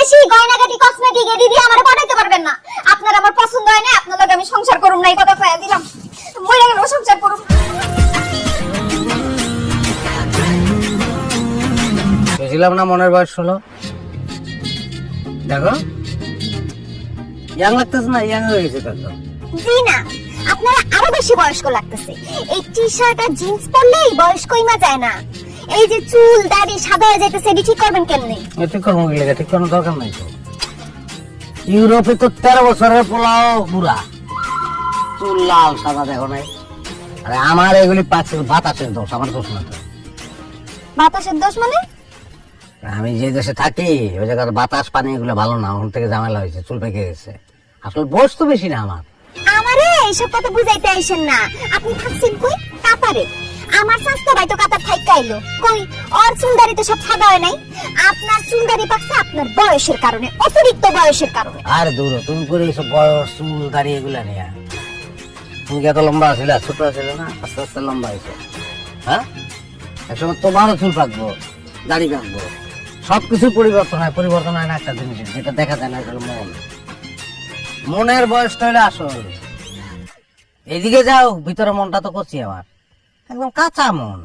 বেশি গয়নাগাটি কসমেটিক এডি দিয়ে আমারে পটাইতে পারবেন না। আপনার আমার পছন্দ হয় না, আপনার লগে আমি সংসার করুম না, এই কথা কইয়া দিলাম। মইরা গেল সংসার করুম। বুঝলাম না, মনের বয়স হলো দেখো, ইয়াং লাগতেছে না? ইয়াং হয়ে গেছে তো। জি না, আপনারা আরো বেশি বয়স্ক লাগতেছে। এই টি-শার্ট আর জিন্স পরলেই বয়স্ক কইমা যায় না। এই যে চুল দাড়ি সাদা হয়ে যাইতেছে, এডি ঠিক করবেন কেমনে? ঠিক করবো গেলে ঠিক করানোর দরকার নাই তো। ইউরোপে তো 13 বছরের পোলাও বুড়া, চুল লাল সাদা দেখো নাই। আরে আমার এগুলি বাতাসের দোষ, আমার দোষ না তো। বাতাসের দোষ মানে? আমি যে দেশে থাকি ওই জায়গার বাতাস পানি এগুলো ভালো না, ওখান থেকে ঝামেলা হয়েছে, চুল পেকে গেছে। আসলে বয়স তো বেশি না আমার। আমারে এইসব কথা বুঝাইতে আইছেন না। আপনি থাকছেন কই? কাতারে। আমার স্বাস্থ্য ভাই তো কাতার থাইকা আইলো। কই ওর চুলদারি তো সব সাদা হয় নাই। আপনার চুলদারি পাকছে আপনার বয়সের কারণে, অতিরিক্ত বয়সের কারণে। আর দূর তুমি করে এইসব বয়স চুল দাড়ি এগুলা নিয়ে। তুমি কি এত লম্বা আছিলে? ছোট আছিলে না, আস্তে আস্তে লম্বা হয়েছে। হ্যাঁ, একসময় তোমারও চুল পাকবো, দাড়ি কাটবো, সবকিছু পরিবর্তন হয়। পরিবর্তন হয় না একটা জিনিস যেটা দেখা যায় না, আসলে মন। মনের বয়সটা হলে আসল। এইদিকে যাও, ভিতরে মনটা তো করছি আমার একদম কাঁচা মন।